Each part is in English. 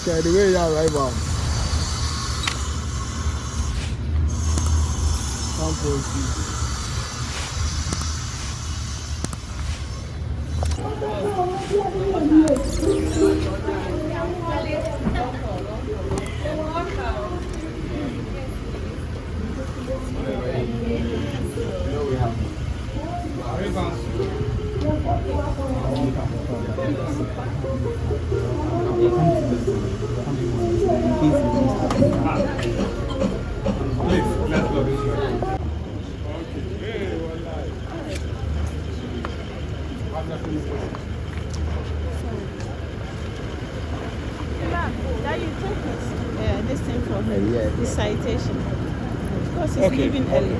Okay, the way you are right now. Come proceed. That you took this thing for him, the citation. Because he's leaving early.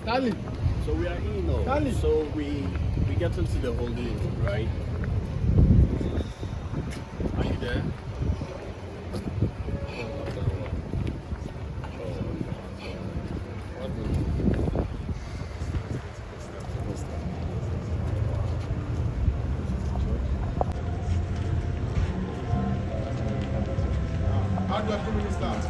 Stanley. So we are in now. Stanley. So we get into the holding room, right? Are you there? How do I come in start?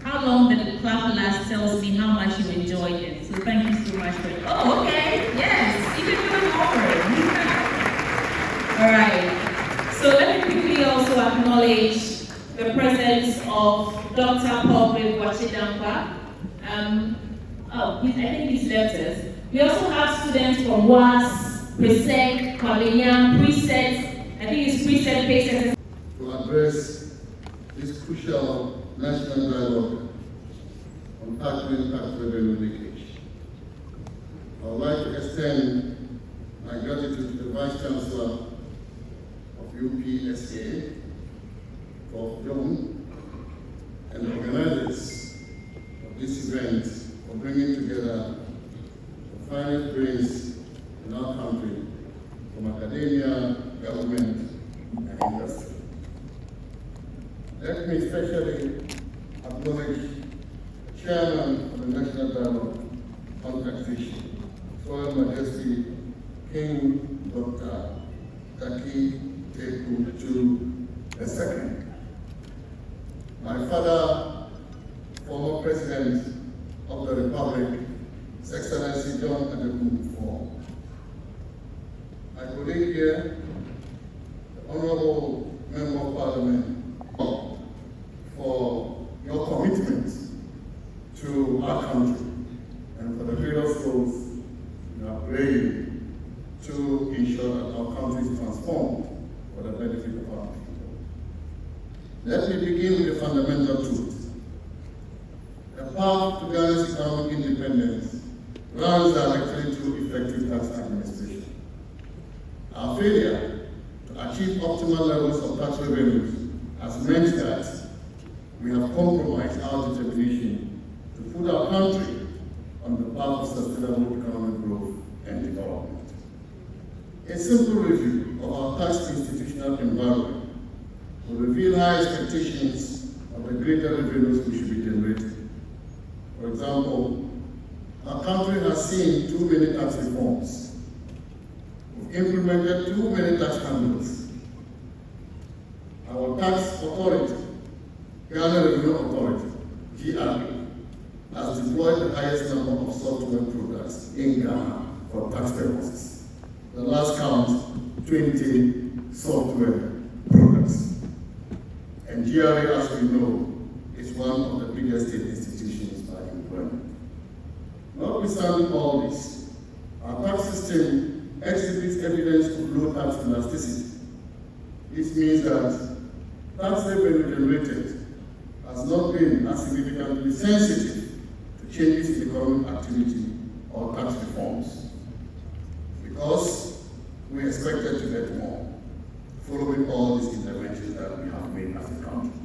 How long did the clap last tells me how much you enjoyed it. So thank you so much for it. Oh, okay. Yes. Even doing more. All right. So let me quickly also acknowledge the presence of Dr. Paul Wachidampa. I think he's left us. We also have students from WAS, Presec, Kwabenya, Preset. I think it's Preset Paces. To address this crucial national dialogue on tackling tax revenue leakage. I would like to extend my gratitude to the Vice Chancellor of UPSA, Prof. John, and the organizers of this event for bringing together the finest brains in our country from academia, government, and industry. Let me especially acknowledge the Chairman of the National Dialogue on Taxation, His Royal Majesty King Dr. Taki Ekutu II. My father, former President of the Republic, His Excellency John Kuffour. My colleague here, Honorable Member of Parliament, for your commitment to our country and for the various roles you are playing to ensure that our country is transformed for the benefit of our people. Let me begin with a fundamental truth. The path to Ghana's economic independence runs directly through effective tax administration. Our failure to achieve optimal levels of tax revenues has meant that we have compromised our determination to put our country on the path of sustainable economic growth and development. A simple review of our tax institutional environment will reveal high expectations of the greater revenues we should be generating. For example, our country has seen too many tax reforms. We've implemented too many tax handles. Our tax authority, Ghana Revenue Authority, GRA, has deployed the highest number of software products in Ghana for tax purposes. The last count, 20 software products. And GRA, as we know, is one of the biggest state institutions by employment. Notwithstanding all this, our tax system exhibits evidence of low tax elasticity. This means that tax revenue generated has not been as significantly sensitive to changes in economic activity or tax reforms, because we expected to get more following all these interventions that we have made as a country.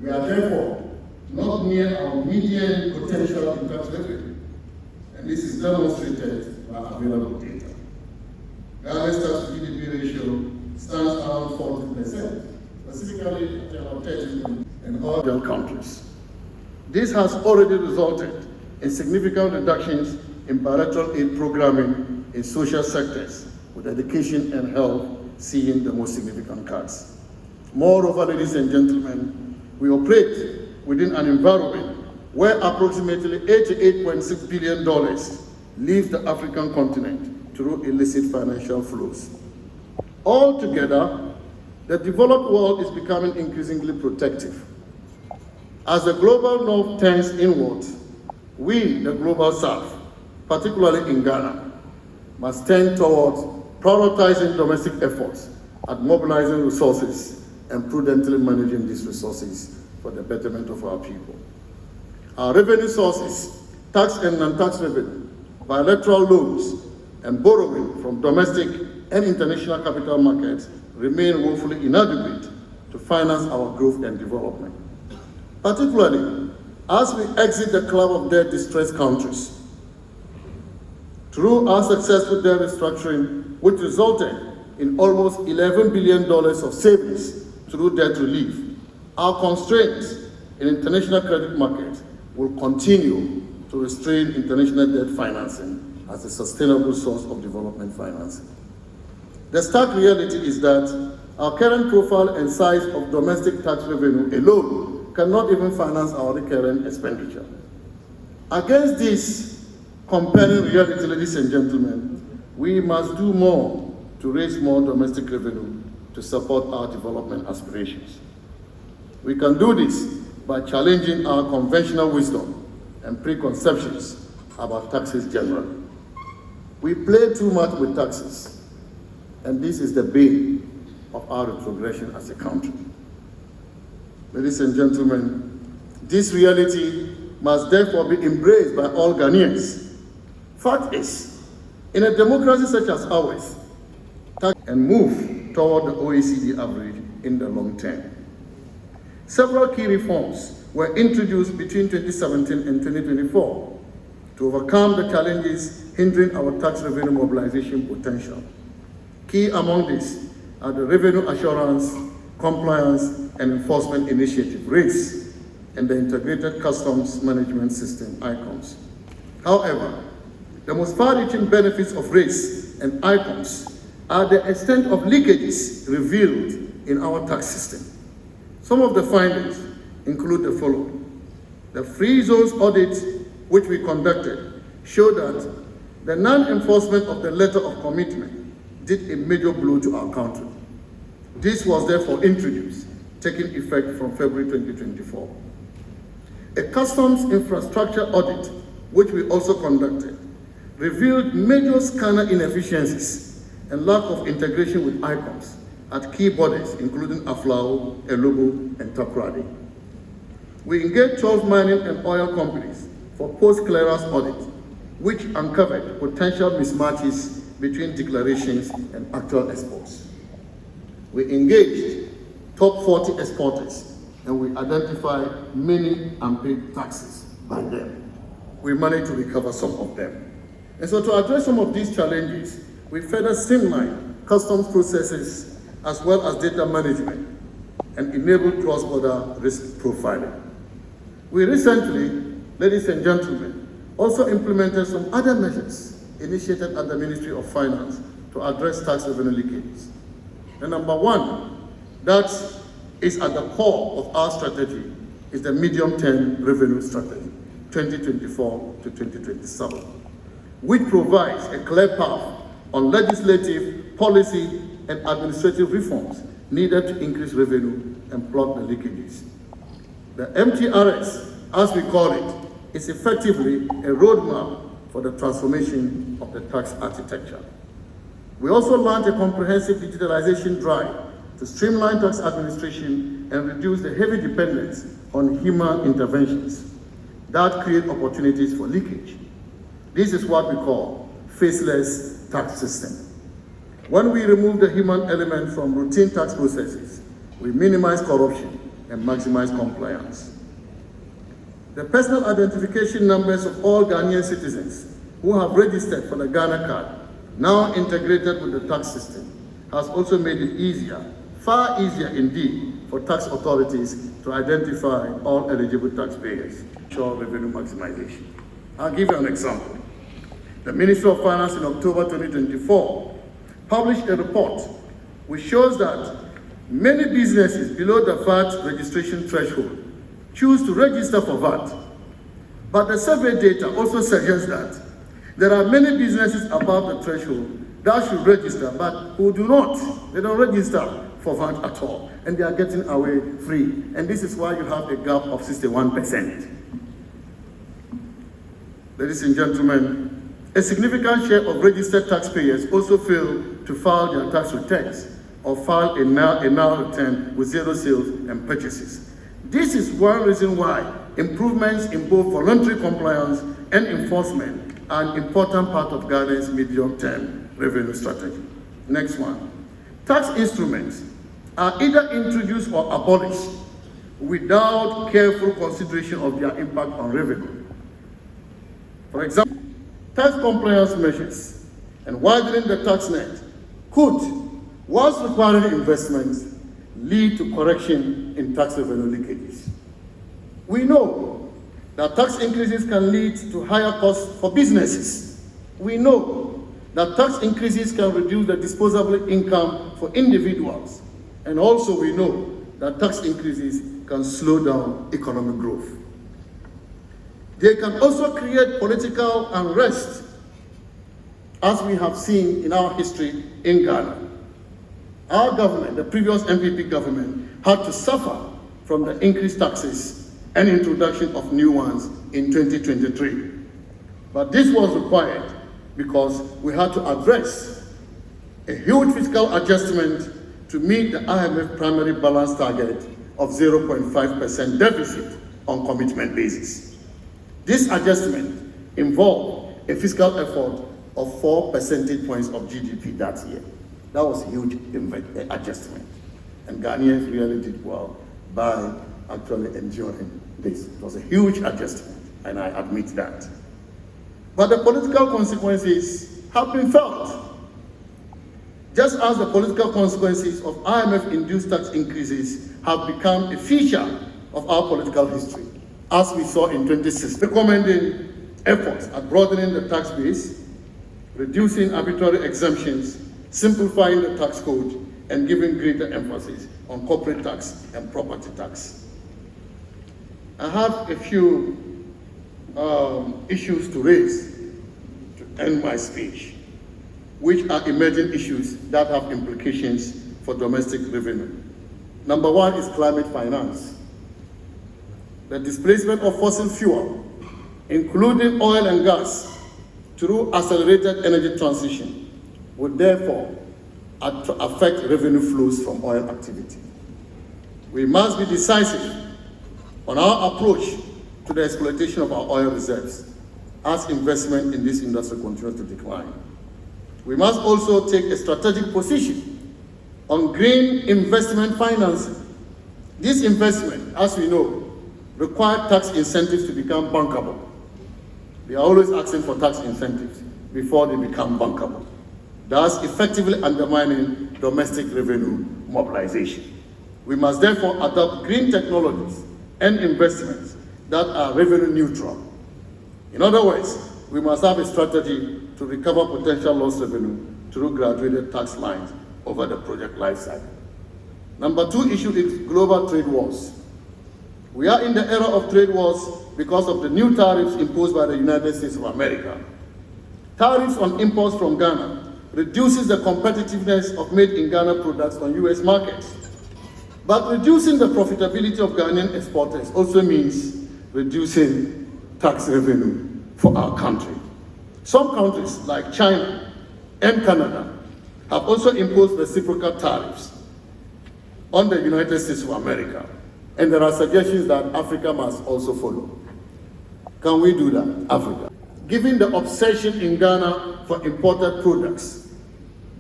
We are therefore not near our median potential in tax revenue, and this is demonstrated by available data. Ghana's tax to GDP ratio stands around 40%, specifically at about 30% in all other countries. This has already resulted in significant reductions in bilateral aid programming in social sectors, with education and health seeing the most significant cuts. Moreover, ladies and gentlemen, we operate within an environment where approximately $88.6 billion leaves the African continent through illicit financial flows. Altogether, the developed world is becoming increasingly protective. As the global north turns inward, we, the global south, particularly in Ghana, must tend towards prioritizing domestic efforts at mobilizing resources and prudently managing these resources for the betterment of our people. Our revenue sources, tax and non-tax revenue, bilateral loans, and borrowing from domestic and international capital markets remain woefully inadequate to finance our growth and development. Particularly, as we exit the club of debt-distressed countries, through our successful debt restructuring, which resulted in almost $11 billion of savings through debt relief, our constraints in international credit markets will continue to restrain international debt financing as a sustainable source of development financing. The stark reality is that our current profile and size of domestic tax revenue alone cannot even finance our recurrent expenditure. Against this compelling reality, ladies and gentlemen, we must do more to raise more domestic revenue to support our development aspirations. We can do this by challenging our conventional wisdom and preconceptions about taxes generally. We play too much with taxes, and this is the bane of our retrogression as a country. Ladies and gentlemen, this reality must therefore be embraced by all Ghanaians. Fact is, in a democracy such as ours, and move toward the OECD average in the long term. Several key reforms were introduced between 2017 and 2024 to overcome the challenges hindering our tax revenue mobilization potential. Key among these are the Revenue Assurance, Compliance, and Enforcement Initiative, RACE, and the Integrated Customs Management System, ICOMS. However, the most far-reaching benefits of RACE and ICOMS are the extent of leakages revealed in our tax system. Some of the findings include the following. The free zones audit, which we conducted, showed that the non-enforcement of the letter of commitment did a major blow to our country. This was therefore introduced, taking effect from February 2024. A customs infrastructure audit, which we also conducted, revealed major scanner inefficiencies and lack of integration with ICOMS at key bodies, including Aflao, Elubu, and Takrady. We engaged 12 mining and oil companies for post-clearance audit, which uncovered potential mismatches between declarations and actual exports. We engaged top 40 exporters, and we identified many unpaid taxes by them. We managed to recover some of them. And so to address some of these challenges, we further streamlined customs processes as well as data management and enabled cross-border risk profiling. We recently, ladies and gentlemen, also implemented some other measures initiated at the Ministry of Finance to address tax revenue leakages. The number one that is at the core of our strategy is the medium-term revenue strategy, 2024 to 2027, which provides a clear path on legislative, policy, and administrative reforms needed to increase revenue and plug the leakages. The MTRS, as we call it, is effectively a roadmap for the transformation of the tax architecture. We also launched a comprehensive digitalization drive to streamline tax administration and reduce the heavy dependence on human interventions that create opportunities for leakage. This is what we call faceless tax system. When we remove the human element from routine tax processes, we minimize corruption and maximize compliance. The personal identification numbers of all Ghanaian citizens who have registered for the Ghana card, now integrated with the tax system, has also made it easier, far easier indeed, for tax authorities to identify all eligible taxpayers. Show revenue maximization. I'll give you an example. The Ministry of Finance in October 2024 published a report which shows that many businesses below the VAT registration threshold choose to register for VAT. But the survey data also suggests that there are many businesses above the threshold that should register, but who do not. They don't register for VAT at all, and they are getting away free. And this is why you have a gap of 61%. Ladies and gentlemen, a significant share of registered taxpayers also fail to file their tax returns or file a null return with zero sales and purchases. This is one reason why improvements in both voluntary compliance and enforcement are an important part of Ghana's medium-term revenue strategy. Next one. Tax instruments are either introduced or abolished without careful consideration of their impact on revenue. For example, tax compliance measures and widening the tax net could, whilst requiring investments, lead to correction in tax revenue leakages. We know that tax increases can lead to higher costs for businesses. We know that tax increases can reduce the disposable income for individuals. And also we know that tax increases can slow down economic growth. They can also create political unrest, as we have seen in our history in Ghana. Our government, the previous MPP government, had to suffer from the increased taxes and introduction of new ones in 2023. But this was required because we had to address a huge fiscal adjustment to meet the IMF primary balance target of 0.5% deficit on commitment basis. This adjustment involved a fiscal effort of 4 percentage points of GDP that year. That was a huge adjustment. And Ghanaians really did well by actually enduring this. It was a huge adjustment, and I admit that. But the political consequences have been felt. Just as the political consequences of IMF-induced tax increases have become a feature of our political history, as we saw in 2016, recommending efforts at broadening the tax base, reducing arbitrary exemptions, simplifying the tax code, and giving greater emphasis on corporate tax and property tax. I have a few issues to raise to end my speech, which are emerging issues that have implications for domestic revenue. Number one is climate finance. The displacement of fossil fuel, including oil and gas, through accelerated energy transition, would therefore affect revenue flows from oil activity. We must be decisive on our approach to the exploitation of our oil reserves as investment in this industry continues to decline. We must also take a strategic position on green investment financing. This investment, as we know, requires tax incentives to become bankable. They are always asking for tax incentives before they become bankable, thus effectively undermining domestic revenue mobilization. We must therefore adopt green technologies and investments that are revenue neutral. In other words, we must have a strategy to recover potential lost revenue through graduated tax lines over the project lifecycle. Number two issue is global trade wars. We are in the era of trade wars because of the new tariffs imposed by the United States of America. Tariffs on imports from Ghana reduces the competitiveness of made-in-Ghana products on US markets. But reducing the profitability of Ghanaian exporters also means reducing tax revenue for our country. Some countries, like China and Canada, have also imposed reciprocal tariffs on the United States of America. And there are suggestions that Africa must also follow. Can we do that, Africa? Given the obsession in Ghana for imported products,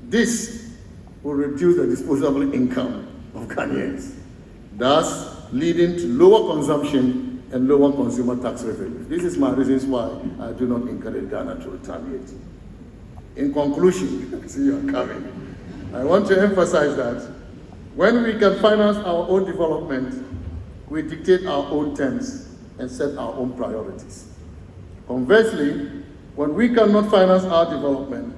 this will reduce the disposable income of Ghanaians, thus leading to lower consumption and lower consumer tax revenue. This is my reasons why I do not encourage Ghana to retaliate. In conclusion, I see you're coming. I want to emphasize that when we can finance our own development, we dictate our own terms and set our own priorities. Conversely, when we cannot finance our development,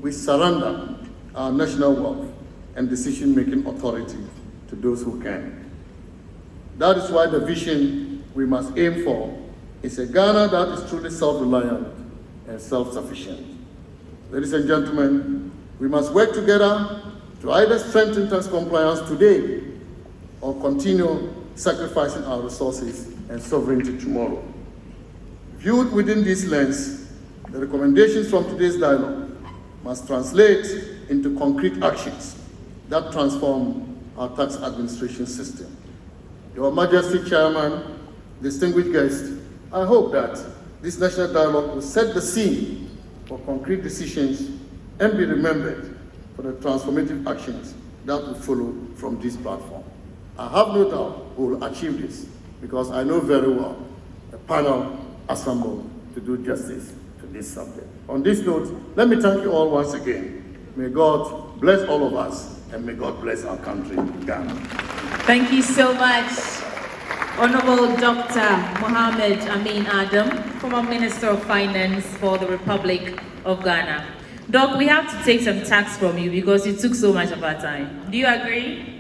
we surrender our national wealth and decision-making authority to those who can. That is why the vision we must aim for is a Ghana that is truly self-reliant and self-sufficient. Ladies and gentlemen, we must work together to either strengthen tax compliance today or continue sacrificing our resources and sovereignty tomorrow. Viewed within this lens, the recommendations from today's dialogue must translate into concrete actions that transform our tax administration system. Your Majesty Chairman, distinguished guests, I hope that this national dialogue will set the scene for concrete decisions and be remembered for the transformative actions that will follow from this platform. I have no doubt we will achieve this because I know very well the panel assembled to do justice to this subject. On this note, let me thank you all once again. May God bless all of us and may God bless our country, Ghana. Thank you so much, Honorable Dr. Mohammed Amin Adam, former Minister of Finance for the Republic of Ghana. Doc, we have to take some tax from you because you took so much of our time. Do you agree?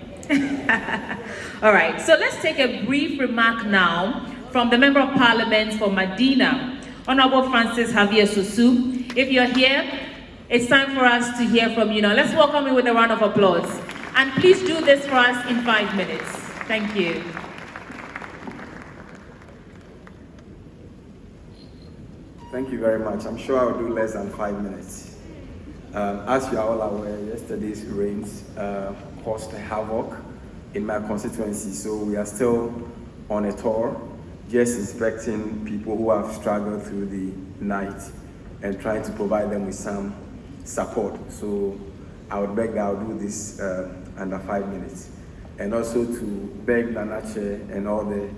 All right, so let's take a brief remark now from the Member of Parliament for Medina, Honorable Francis Javier Susu. If you're here, it's time for us to hear from you now. Let's welcome you with a round of applause. And please do this for us in 5 minutes. Thank you. Thank you very much. I'm sure I'll do less than 5 minutes. As you are all aware, yesterday's rains caused havoc in my constituency, so we are still on a tour, just inspecting people who have struggled through the night and trying to provide them with some support. So I would beg that I'll do this under 5 minutes. And also to beg Nanache and all the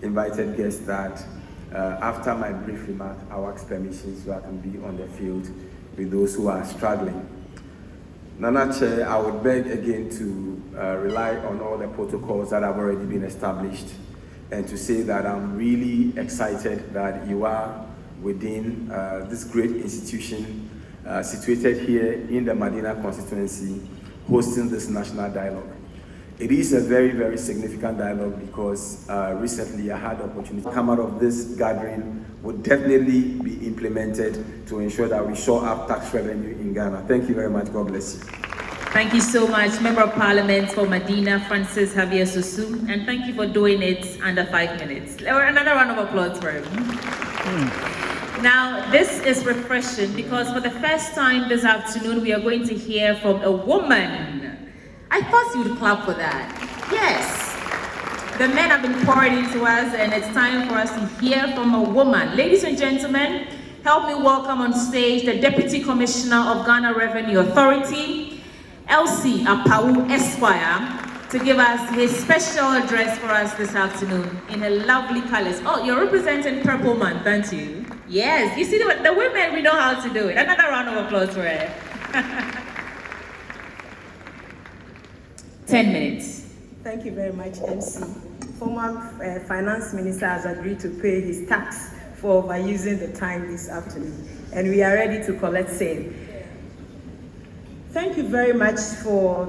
invited guests that after my brief remark, I'll ask permission so I can be on the field with those who are struggling. Nanache, I would beg again to rely on all the protocols that have already been established and to say that I'm really excited that you are within this great institution situated here in the Medina constituency hosting this national dialogue. It is a very, very significant dialogue because recently I had the opportunity to come out of this gathering would definitely be implemented to ensure that we shore up tax revenue in Ghana. Thank you very much. God bless you. Thank you so much, Member of Parliament for Medina, Francis Javier Susu, and thank you for doing it under 5 minutes. Another round of applause for him. Now, this is refreshing because for the first time this afternoon, we are going to hear from a woman. I thought you would clap for that. Yes. The men have been pouring into us, and it's time for us to hear from a woman. Ladies and gentlemen, help me welcome on stage the Deputy Commissioner of Ghana Revenue Authority, Elsie Apau Esquire, to give us his special address for us this afternoon in her lovely colors. Oh, you're representing Purple Month, aren't you? Yes, you see the women, we know how to do it. Another round of applause for her. 10 minutes. Thank you very much, MC. Former Finance Minister has agreed to pay his tax for overusing the time this afternoon, and we are ready to collect same. Thank you very much for